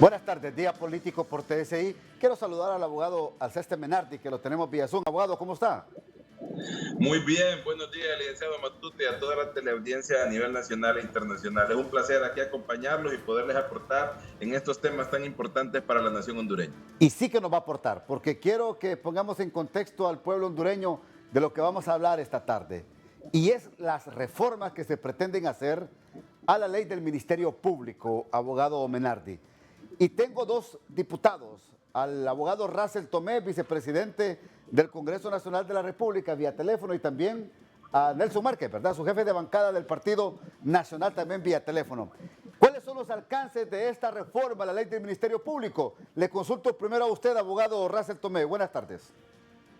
Buenas tardes, Día Político por TSI. Quiero saludar al abogado Alceste Menardi, que lo tenemos vía Zoom. Abogado, ¿cómo está? Muy bien, buenos días, licenciado Matute, y a toda la teleaudiencia a nivel nacional e internacional. Es un placer aquí acompañarlos y poderles aportar en estos temas tan importantes para la nación hondureña. Y sí que nos va a aportar, porque quiero que pongamos en contexto al pueblo hondureño de lo que vamos a hablar esta tarde. Y es las reformas que se pretenden hacer a la ley del Ministerio Público, abogado Menardi. Y tengo dos diputados, al abogado Russell Tomé, vicepresidente del Congreso Nacional de la República, vía teléfono, y también a Nelson Márquez, ¿verdad? Su jefe de bancada del Partido Nacional, también vía teléfono. ¿Cuáles son los alcances de esta reforma a la ley del Ministerio Público? Le consulto primero a usted, abogado Russell Tomé. Buenas tardes.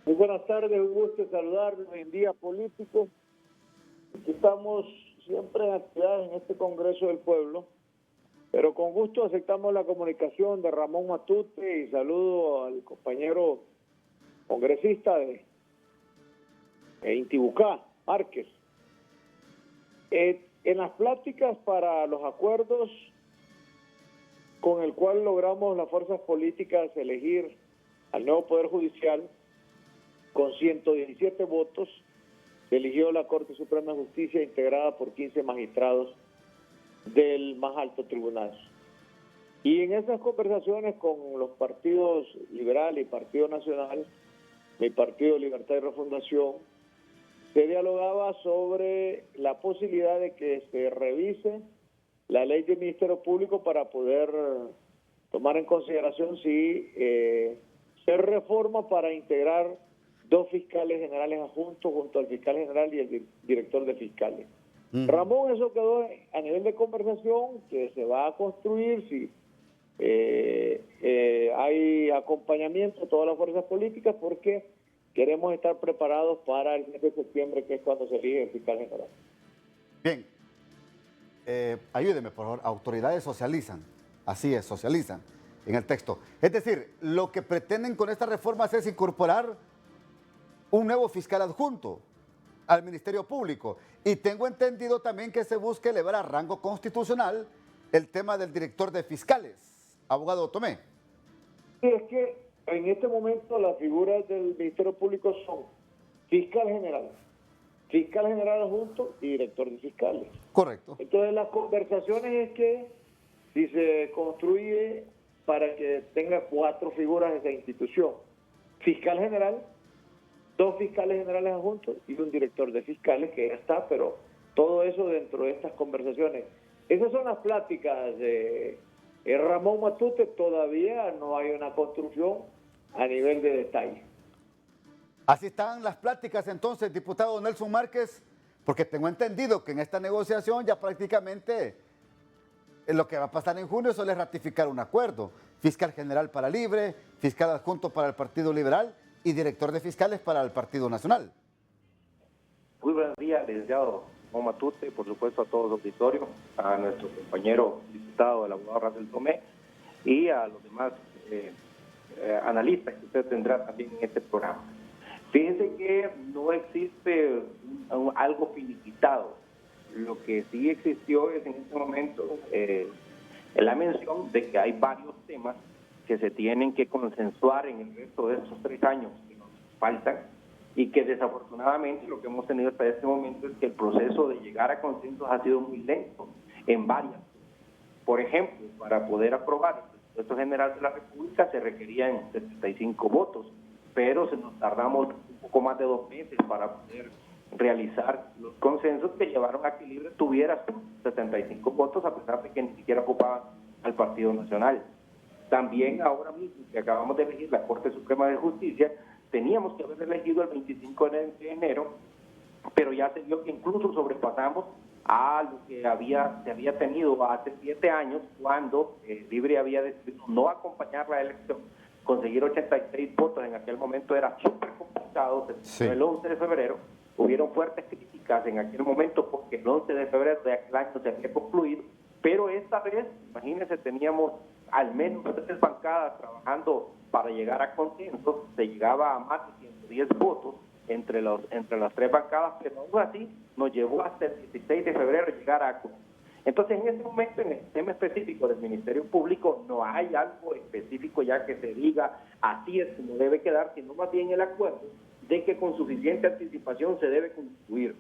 Muy buenas tardes, un gusto saludarlos en Día Político. Estamos siempre en actividad en este Congreso del Pueblo, pero con gusto aceptamos la comunicación de Ramón Matute y saludo al compañero congresista de Intibucá, Márquez. En las pláticas para los acuerdos con el cual logramos las fuerzas políticas elegir al nuevo Poder Judicial, con 117 votos, se eligió la Corte Suprema de Justicia integrada por 15 magistrados del más alto tribunal. Y en esas conversaciones con los partidos Liberal y Partido Nacional, mi partido Libertad y Refundación, se dialogaba sobre la posibilidad de que se revise la ley del Ministerio Público para poder tomar en consideración si se reforma para integrar dos fiscales generales adjuntos junto al fiscal general y el director de fiscales. Ramón, eso quedó a nivel de conversación que se va a construir si hay acompañamiento de todas las fuerzas políticas, porque queremos estar preparados para el mes de septiembre, que es cuando se elige el fiscal general. Bien, ayúdeme por favor. Autoridades socializan, así es, socializan en el texto. Es decir, lo que pretenden con estas reformas es incorporar un nuevo fiscal adjunto al Ministerio Público. Y tengo entendido también que se busca elevar a rango constitucional el tema del director de fiscales. Abogado Tomé. Sí, es que en este momento las figuras del Ministerio Público son fiscal general adjunto y director de fiscales. Correcto. Entonces las conversaciones es que si se construye para que tenga 4 figuras de esa institución: fiscal general, 2 fiscales generales adjuntos y un director de fiscales, que ya está, pero todo eso dentro de estas conversaciones. Esas son las pláticas de Ramón Matute. Todavía no hay una construcción a nivel de detalle. Así están las pláticas entonces, diputado Nelson Márquez, porque tengo entendido que en esta negociación ya prácticamente lo que va a pasar en junio solo es ratificar un acuerdo. Fiscal general para Libre, fiscal adjunto para el Partido Liberal y director de fiscales para el Partido Nacional. Muy buenos días, licenciado Ramón Matute, por supuesto a todos los auditorios, a nuestro compañero diputado, el abogado Russell Tomé, y a los demás analistas que usted tendrá también en este programa. Fíjense que no existe algo finiquitado. Lo que sí existió es en este momento la mención de que hay varios temas que se tienen que consensuar en el resto de estos 3 años que nos faltan, y que desafortunadamente lo que hemos tenido hasta este momento es que el proceso de llegar a consensos ha sido muy lento en varias. Por ejemplo, para poder aprobar el presupuesto general de la República se requerían 75 votos, pero nos tardamos un poco más de 2 meses para poder realizar los consensos que llevaron a que Libre tuviera 75 votos, a pesar de que ni siquiera ocupaba al Partido Nacional. También ahora mismo que acabamos de elegir la Corte Suprema de Justicia, teníamos que haber elegido el 25 de enero, pero ya se vio que incluso sobrepasamos a lo que se había tenido hace 7 años, cuando Libre había decidido no acompañar la elección. Conseguir 86 votos en aquel momento era súper complicado. Sí. El 11 de febrero hubieron fuertes críticas en aquel momento porque el 11 de febrero de aquel año se había concluido, pero esta vez, imagínense, teníamos al menos 3 bancadas trabajando para llegar a consensos. Se llegaba a más de 110 votos entre las 3 bancadas, pero aún así nos llevó hasta el 16 de febrero llegar a acuerdo. Entonces, en este momento, en el tema específico del Ministerio Público, no hay algo específico ya que se diga así es como debe quedar, sino más bien el acuerdo de que con suficiente anticipación se debe construir.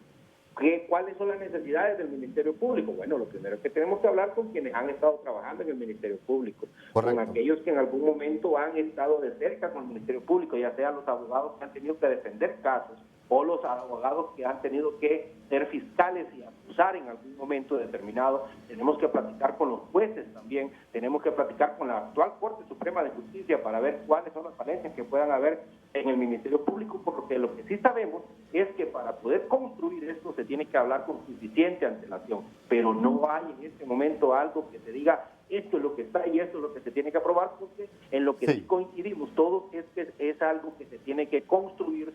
¿Cuáles son las necesidades del Ministerio Público? Bueno, lo primero es que tenemos que hablar con quienes han estado trabajando en el Ministerio Público, Correcto. con aquellos que en algún momento han estado de cerca con el Ministerio Público, ya sean los abogados que han tenido que defender casos o los abogados que han tenido que ser fiscales y acusar en algún momento determinado. Tenemos que platicar con los jueces también, tenemos que platicar con la actual Corte Suprema de Justicia para ver cuáles son las falencias que puedan haber en el Ministerio Público, porque lo que sí sabemos es que para poder construir esto se tiene que hablar con suficiente antelación, pero no hay en este momento algo que se diga esto es lo que está y esto es lo que se tiene que aprobar, porque en lo que sí coincidimos todos es que es algo que se tiene que construir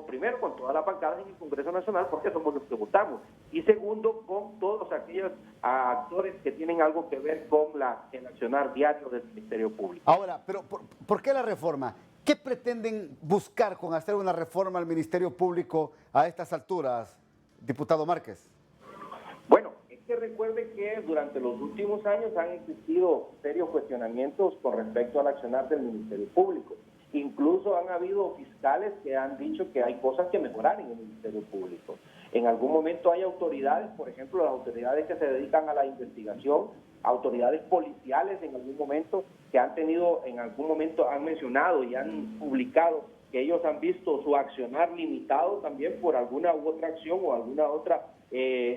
primero con todas las bancadas en el Congreso Nacional, porque somos los que votamos, y segundo con todos aquellos actores que tienen algo que ver con el accionar diario del Ministerio Público. Ahora, pero ¿por qué la reforma? ¿Qué pretenden buscar con hacer una reforma al Ministerio Público a estas alturas, diputado Márquez? Bueno, es que recuerde que durante los últimos años han existido serios cuestionamientos con respecto al accionar del Ministerio Público. Incluso han habido fiscales que han dicho que hay cosas que mejorar en el Ministerio Público. En algún momento hay autoridades, por ejemplo, las autoridades que se dedican a la investigación, autoridades policiales en algún momento, que han mencionado y han publicado que ellos han visto su accionar limitado también por alguna u otra acción o alguna otra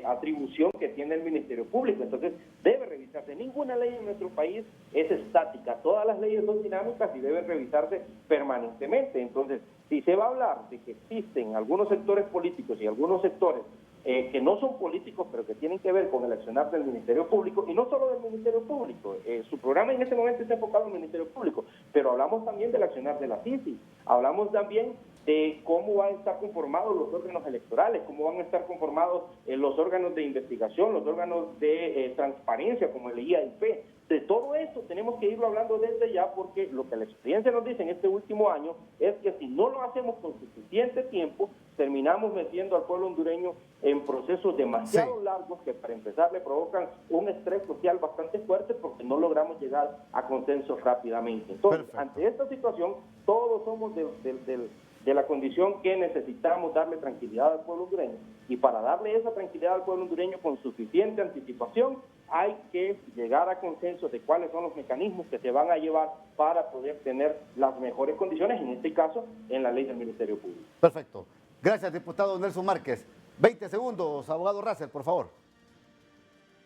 atribución que tiene el Ministerio Público. Entonces, debe revisarse. Ninguna ley en nuestro país es estática. Todas las leyes son dinámicas y deben revisarse permanentemente. Entonces, si se va a hablar de que existen algunos sectores políticos y algunos sectores que no son políticos, pero que tienen que ver con el accionar del Ministerio Público, y no solo del Ministerio Público, su programa en este momento está enfocado en el Ministerio Público, pero hablamos también del accionar de la CICI, hablamos también de cómo van a estar conformados los órganos electorales, cómo van a estar conformados los órganos de investigación, los órganos de transparencia, como el IAIP. De todo esto tenemos que irlo hablando desde ya, porque lo que la experiencia nos dice en este último año es que si no lo hacemos con suficiente tiempo, terminamos metiendo al pueblo hondureño en procesos demasiado largos que para empezar le provocan un estrés social bastante fuerte porque no logramos llegar a consensos rápidamente. Entonces, ante esta situación, todos somos de la condición que necesitamos darle tranquilidad al pueblo hondureño, y para darle esa tranquilidad al pueblo hondureño con suficiente anticipación hay que llegar a consenso de cuáles son los mecanismos que se van a llevar para poder tener las mejores condiciones, en este caso en la ley del Ministerio Público. Perfecto. Gracias, diputado Nelson Márquez. 20 segundos, abogado Russell, por favor.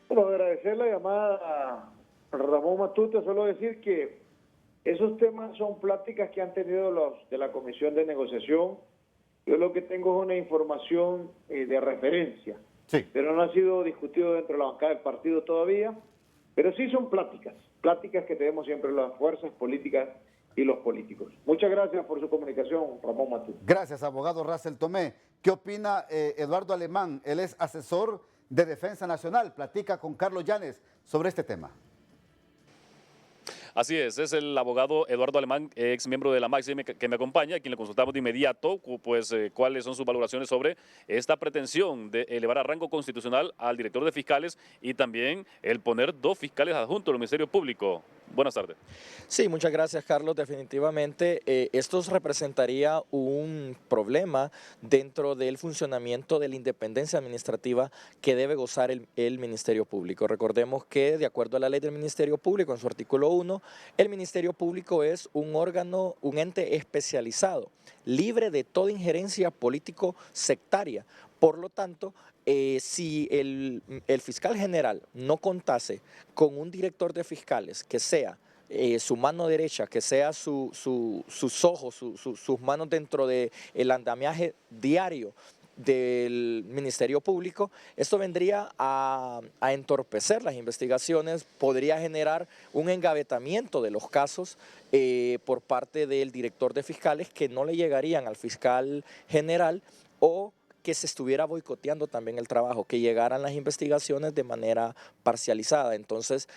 Bueno, agradecer la llamada a Ramón Matute, solo decir que esos temas son pláticas que han tenido los de la Comisión de Negociación. Yo lo que tengo es una información de referencia, pero no ha sido discutido dentro de la bancada del partido todavía, pero sí son pláticas que tenemos siempre las fuerzas políticas y los políticos. Muchas gracias por su comunicación, Ramón Matute. Gracias, abogado Russell Tomé. ¿Qué opina Eduardo Alemán? Él es asesor de Defensa Nacional. Platica con Carlos Llanes sobre este tema. Así es el abogado Eduardo Alemán, ex miembro de la Máxima, que me acompaña, a quien le consultamos de inmediato, pues cuáles son sus valoraciones sobre esta pretensión de elevar a rango constitucional al director de fiscales y también el poner 2 fiscales adjuntos al Ministerio Público. Buenas tardes. Sí, muchas gracias, Carlos. Definitivamente esto representaría un problema dentro del funcionamiento de la independencia administrativa que debe gozar el Ministerio Público. Recordemos que, de acuerdo a la ley del Ministerio Público, en su artículo 1, el Ministerio Público es un órgano, un ente especializado, libre de toda injerencia político-sectaria. Por lo tanto, si el fiscal general no contase con un director de fiscales que sea su mano derecha, que sea sus ojos, sus manos dentro del andamiaje diario del Ministerio Público, esto vendría a entorpecer las investigaciones, podría generar un engavetamiento de los casos por parte del director de fiscales que no le llegarían al fiscal general o que se estuviera boicoteando también el trabajo, que llegaran las investigaciones de manera parcializada. Entonces,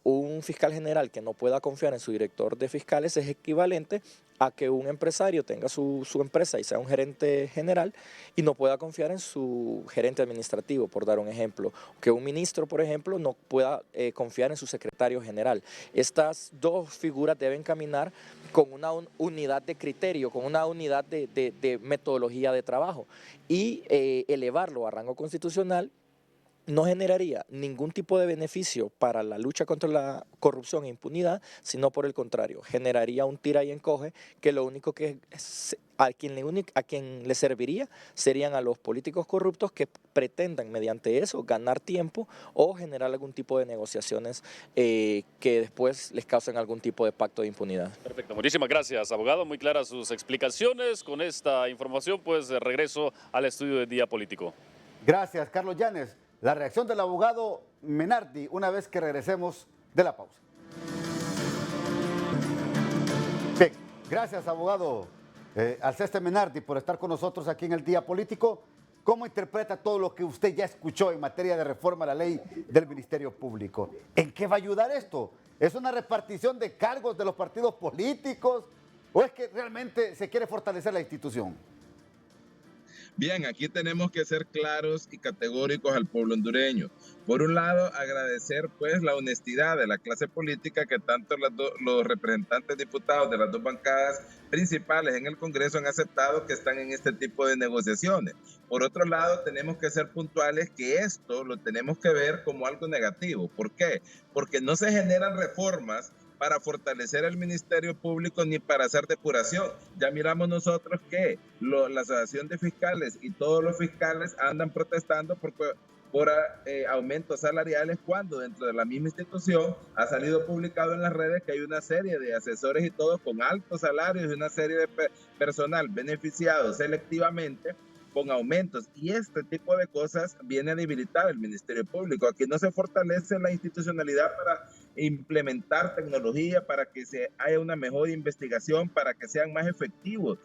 un fiscal general que no pueda confiar en su director de fiscales es equivalente a que un empresario tenga su empresa y sea un gerente general y no pueda confiar en su gerente administrativo, por dar un ejemplo. Que un ministro, por ejemplo, no pueda confiar en su secretario general. Estas dos figuras deben caminar con una unidad de criterio, con una unidad de metodología de trabajo y elevarlo a rango constitucional no generaría ningún tipo de beneficio para la lucha contra la corrupción e impunidad, sino por el contrario, generaría un tira y encoge que lo único que a quien le serviría serían a los políticos corruptos que pretendan mediante eso ganar tiempo o generar algún tipo de negociaciones que después les causen algún tipo de pacto de impunidad. Perfecto, muchísimas gracias, abogado. Muy claras sus explicaciones. Con esta información, pues regreso al estudio del Día Político. Gracias, Carlos Llanes. La reacción del abogado Menardi una vez que regresemos de la pausa. Bien, gracias, abogado Alceste Menardi, por estar con nosotros aquí en el Día Político. ¿Cómo interpreta todo lo que usted ya escuchó en materia de reforma a la ley del Ministerio Público? ¿En qué va a ayudar esto? ¿Es una repartición de cargos de los partidos políticos o es que realmente se quiere fortalecer la institución? Bien, aquí tenemos que ser claros y categóricos al pueblo hondureño. Por un lado, agradecer pues la honestidad de la clase política que tanto los representantes diputados de las dos bancadas principales en el Congreso han aceptado que están en este tipo de negociaciones. Por otro lado, tenemos que ser puntuales que esto lo tenemos que ver como algo negativo. ¿Por qué? Porque no se generan reformas para fortalecer el Ministerio Público ni para hacer depuración. Ya miramos nosotros que la Asociación de Fiscales y todos los fiscales andan protestando por aumentos salariales cuando dentro de la misma institución ha salido publicado en las redes que hay una serie de asesores y todos con altos salarios y una serie de personal beneficiado selectivamente con aumentos, y este tipo de cosas viene a debilitar el Ministerio Público. Aquí no se fortalece la institucionalidad para implementar tecnología, para que haya una mejor investigación, para que sean más efectivos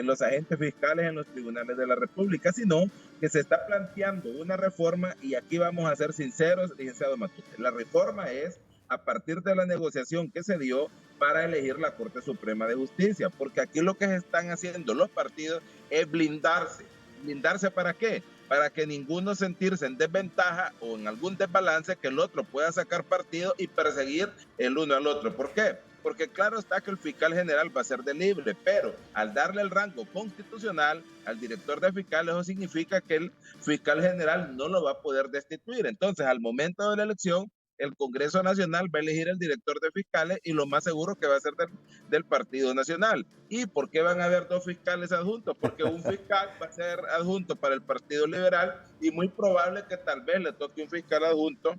los agentes fiscales en los tribunales de la República, sino que se está planteando una reforma, y aquí vamos a ser sinceros, licenciado Matute, la reforma es a partir de la negociación que se dio para elegir la Corte Suprema de Justicia, porque aquí lo que se están haciendo los partidos es blindarse. ¿Blindarse para qué? Para que ninguno sentirse en desventaja o en algún desbalance, que el otro pueda sacar partido y perseguir el uno al otro. ¿Por qué? Porque claro está que el fiscal general va a ser de libre, pero al darle el rango constitucional al director de fiscales, eso significa que el fiscal general no lo va a poder destituir. Entonces, al momento de la elección, el Congreso Nacional va a elegir el director de fiscales y lo más seguro que va a ser del Partido Nacional. ¿Y por qué van a haber dos fiscales adjuntos? Porque un fiscal va a ser adjunto para el Partido Liberal y muy probable que tal vez le toque un fiscal adjunto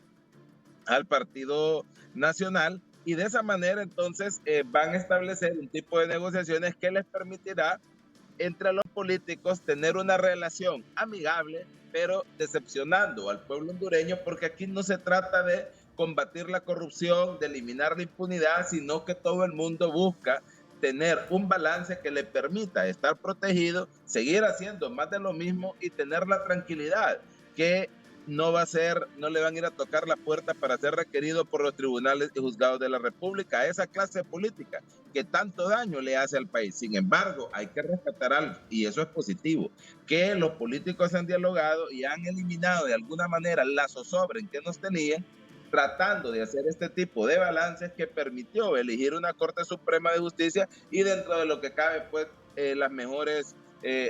al Partido Nacional, y de esa manera entonces van a establecer un tipo de negociaciones que les permitirá entre los políticos tener una relación amigable, pero decepcionando al pueblo hondureño, porque aquí no se trata de combatir la corrupción, de eliminar la impunidad, sino que todo el mundo busca tener un balance que le permita estar protegido, seguir haciendo más de lo mismo y tener la tranquilidad que no le van a ir a tocar la puerta para ser requerido por los tribunales y juzgados de la República a esa clase política que tanto daño le hace al país. Sin embargo, hay que rescatar algo, y eso es positivo, que los políticos han dialogado y han eliminado de alguna manera la zozobra en que nos tenían, tratando de hacer este tipo de balances que permitió elegir una Corte Suprema de Justicia y dentro de lo que cabe, pues, las mejores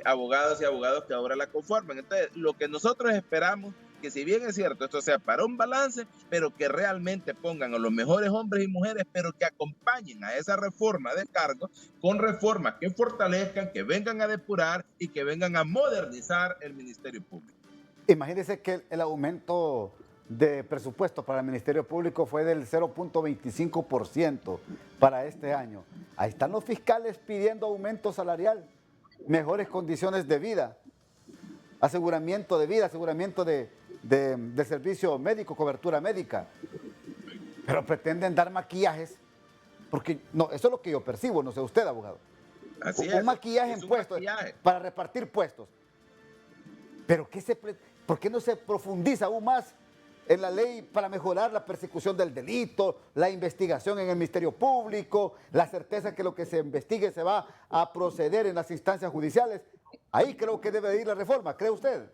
abogados y abogados que ahora la conforman. Entonces, lo que nosotros esperamos, que si bien es cierto, esto sea para un balance, pero que realmente pongan a los mejores hombres y mujeres, pero que acompañen a esa reforma de cargos con reformas que fortalezcan, que vengan a depurar y que vengan a modernizar el Ministerio Público. Imagínense que el aumento de presupuesto para el Ministerio Público fue del 0.25% para este año. Ahí están los fiscales pidiendo aumento salarial, mejores condiciones de vida, aseguramiento de vida, aseguramiento de servicio médico, cobertura médica, pero pretenden dar maquillajes, porque no, eso es lo que yo percibo, no sé usted, abogado. Así un maquillaje es en un puestos maquillaje para repartir puestos. Pero ¿por qué no se profundiza aún más en la ley para mejorar la persecución del delito, la investigación en el Ministerio Público, la certeza que lo que se investigue se va a proceder en las instancias judiciales? Ahí creo que debe ir la reforma, ¿cree usted?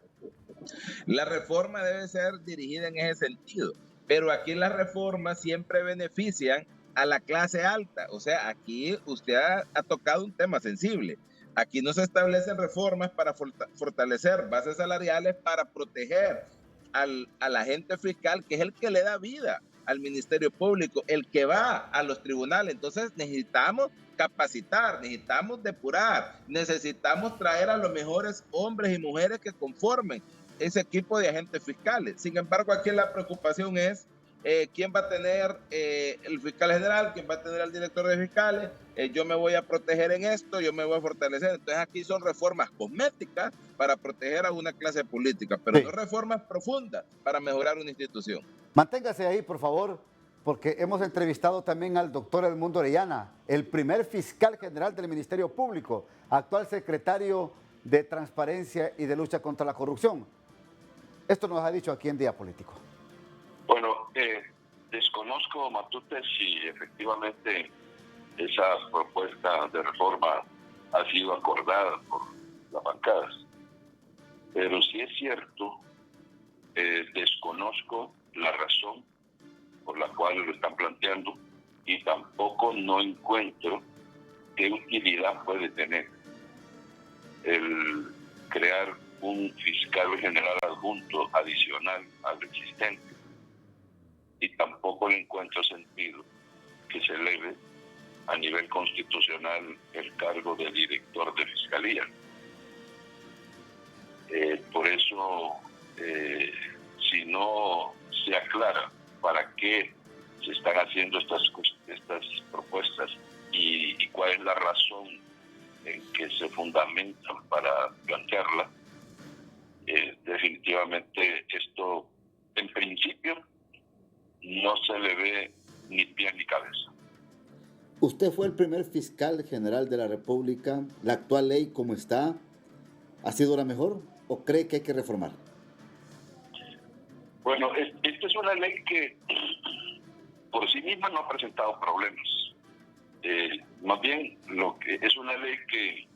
La reforma debe ser dirigida en ese sentido, pero aquí las reformas siempre benefician a la clase alta. O sea, aquí usted ha tocado un tema sensible. Aquí no se establecen reformas para fortalecer bases salariales para proteger al agente fiscal, que es el que le da vida al Ministerio Público, el que va a los tribunales. Entonces necesitamos capacitar, necesitamos depurar, necesitamos traer a los mejores hombres y mujeres que conformen ese equipo de agentes fiscales. Sin embargo, aquí la preocupación es quién va a tener el fiscal general, quién va a tener el director de fiscales, yo me voy a proteger en esto, yo me voy a fortalecer. Entonces aquí son reformas cosméticas para proteger a una clase política, pero sí, no reformas profundas para mejorar una institución. Manténgase ahí, por favor, porque hemos entrevistado también al doctor Edmundo Orellana, el primer fiscal general del Ministerio Público, actual secretario de Transparencia y de Lucha contra la Corrupción. Esto nos ha dicho aquí en Día Político. Bueno, desconozco, Matute, si efectivamente esa propuesta de reforma ha sido acordada por las bancadas. Pero si es cierto, desconozco la razón por la cual lo están planteando y tampoco no encuentro qué utilidad puede tener el crear un fiscal general adjunto adicional al existente. Y tampoco le encuentro sentido que se eleve a nivel constitucional el cargo de director de fiscalía. Por eso, si no se aclara para qué se están haciendo estas propuestas y cuál es la razón en que se fundamentan para plantearla, definitivamente esto, en principio, no se le ve ni pie ni cabeza. Usted fue el primer fiscal general de la República. ¿La actual ley como está ha sido la mejor o cree que hay que reformar? Bueno, esta es una ley que por sí misma no ha presentado problemas. Más bien, lo que es una ley que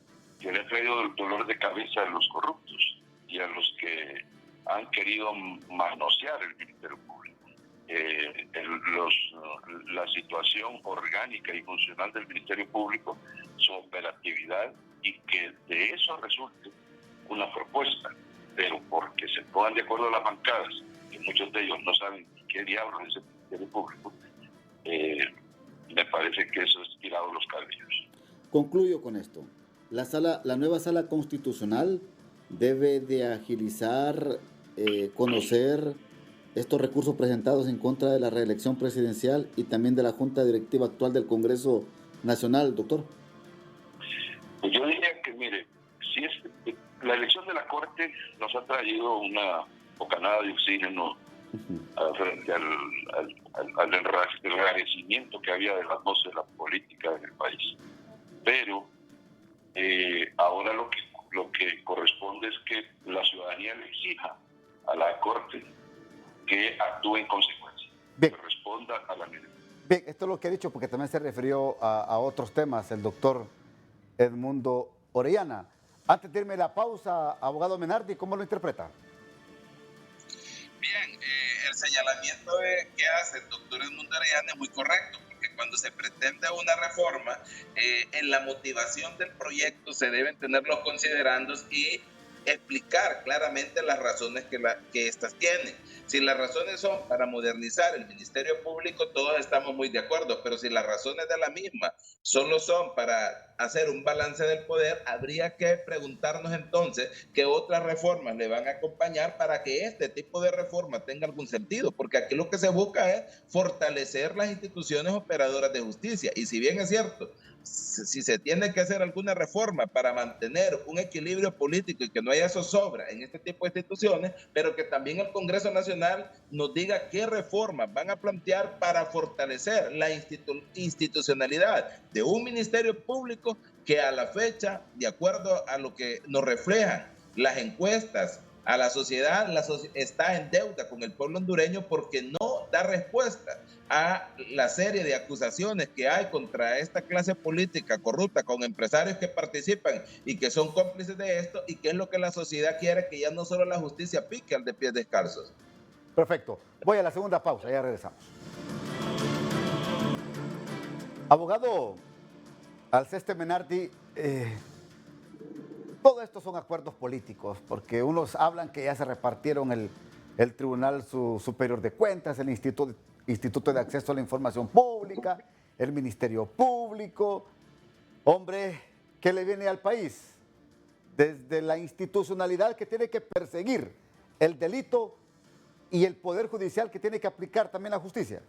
le ha traído el dolor de cabeza a los corruptos y a los que han querido manosear el Ministerio Público. La situación orgánica y funcional del Ministerio Público, su operatividad, y que de eso resulte una propuesta, pero porque se pongan de acuerdo las bancadas, y muchos de ellos no saben qué diablos es el Ministerio Público, me parece que eso es tirado los cabellos. Concluyo con esto. La nueva sala constitucional debe de agilizar, conocer estos recursos presentados en contra de la reelección presidencial y también de la Junta Directiva actual del Congreso Nacional, doctor. Pues yo diría que, mire, si la elección de la Corte nos ha traído una bocanada de oxígeno frente al enrarecimiento que había de las voces de la política en el país. Pero ahora lo que corresponde es que la ciudadanía le exija a la Corte que actúe en consecuencia, bien, que responda a la medida. Bien, esto es lo que ha dicho porque también se refirió a otros temas el doctor Edmundo Orellana. Antes de irme a la pausa, abogado Menardi, ¿cómo lo interpreta? Bien, el señalamiento que hace el doctor Edmundo Orellana es muy correcto, porque cuando se pretende una reforma, en la motivación del proyecto se deben tener los considerandos y explicar claramente las razones que éstas tienen. Si las razones son para modernizar el Ministerio Público, todos estamos muy de acuerdo, pero si las razones de la misma solo son para hacer un balance del poder, habría que preguntarnos entonces qué otras reformas le van a acompañar para que este tipo de reforma tenga algún sentido, porque aquí lo que se busca es fortalecer las instituciones operadoras de justicia, y si bien es cierto, si se tiene que hacer alguna reforma para mantener un equilibrio político y que no haya zozobra en este tipo de instituciones, pero que también el Congreso Nacional nos diga qué reformas van a plantear para fortalecer la institucionalidad de un Ministerio Público que a la fecha, de acuerdo a lo que nos reflejan las encuestas a la sociedad, está en deuda con el pueblo hondureño porque no da respuesta a la serie de acusaciones que hay contra esta clase política corrupta, con empresarios que participan y que son cómplices de esto, y que es lo que la sociedad quiere, que ya no solo la justicia pique al de pies descalzos. Perfecto. Voy a la segunda pausa, ya regresamos. Abogado Alceste Menardi, todo esto son acuerdos políticos, porque unos hablan que ya se repartieron el Tribunal Superior de Cuentas, el Instituto de Acceso a la Información Pública, el Ministerio Público. Hombre, ¿qué le viene al país? Desde la institucionalidad que tiene que perseguir el delito y el Poder Judicial que tiene que aplicar también la justicia.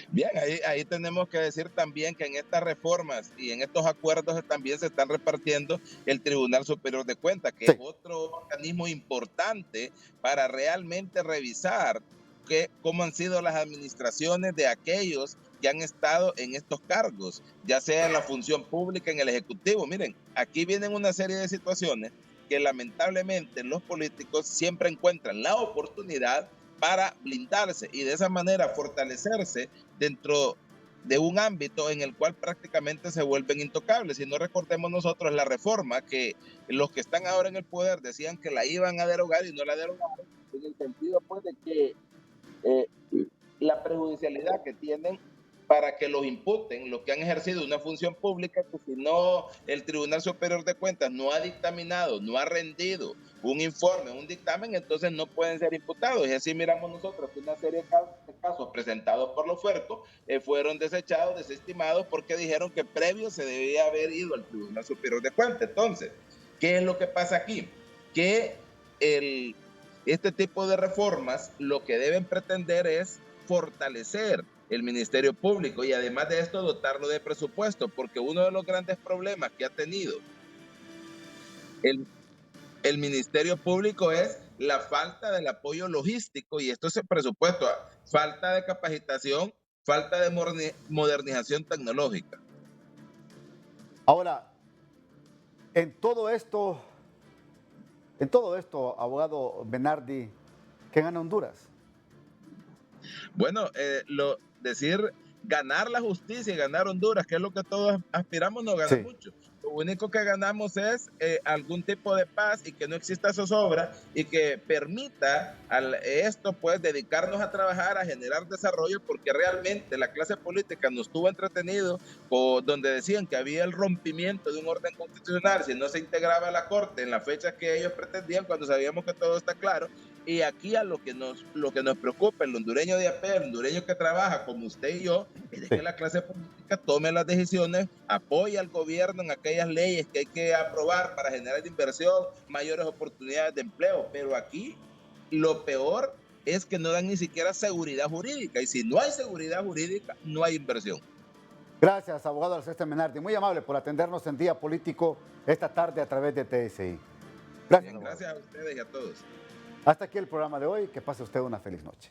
Bien, ahí tenemos que decir también que en estas reformas y en estos acuerdos también se están repartiendo el Tribunal Superior de Cuentas, que es otro organismo importante para realmente revisar cómo han sido las administraciones de aquellos que han estado en estos cargos, ya sea en la función pública, en el Ejecutivo. Miren, aquí vienen una serie de situaciones que lamentablemente los políticos siempre encuentran la oportunidad para blindarse y de esa manera fortalecerse dentro de un ámbito en el cual prácticamente se vuelven intocables. Si no, recordemos nosotros la reforma que los que están ahora en el poder decían que la iban a derogar y no la derogaron, en el sentido pues de que la prejudicialidad que tienen para que los imputen, los que han ejercido una función pública, que si no el Tribunal Superior de Cuentas no ha dictaminado, no ha rendido un informe, un dictamen, entonces no pueden ser imputados. Y así miramos nosotros que una serie de casos presentados por los Fuercos fueron desechados, desestimados, porque dijeron que previo se debía haber ido al Tribunal Superior de Cuentas. Entonces, ¿qué es lo que pasa aquí? Que este tipo de reformas lo que deben pretender es fortalecer el Ministerio Público y además de esto dotarlo de presupuesto, porque uno de los grandes problemas que ha tenido el Ministerio Público es la falta del apoyo logístico, y esto es el presupuesto, falta de capacitación, falta de modernización tecnológica. Ahora, en todo esto, abogado Menardi, ¿qué gana Honduras? Bueno, decir ganar la justicia y ganar Honduras, que es lo que todos aspiramos, no gana mucho. Lo único que ganamos es algún tipo de paz y que no exista zozobra y que permita esto pues dedicarnos a trabajar, a generar desarrollo, porque realmente la clase política nos tuvo entretenido donde decían que había el rompimiento de un orden constitucional si no se integraba a la Corte en la fecha que ellos pretendían, cuando sabíamos que todo está claro. Y aquí a lo que nos preocupa, el hondureño de a pie, el hondureño que trabaja como usted y yo, es que la clase política tome las decisiones, apoye al gobierno en aquellas leyes que hay que aprobar para generar inversión, mayores oportunidades de empleo. Pero aquí lo peor es que no dan ni siquiera seguridad jurídica, y si no hay seguridad jurídica, no hay inversión. Gracias, abogado Alceste Menardi. Muy amable por atendernos en Día Político esta tarde a través de TSI. Gracias. Bien, gracias a ustedes y a todos. Hasta aquí el programa de hoy. Que pase usted una feliz noche.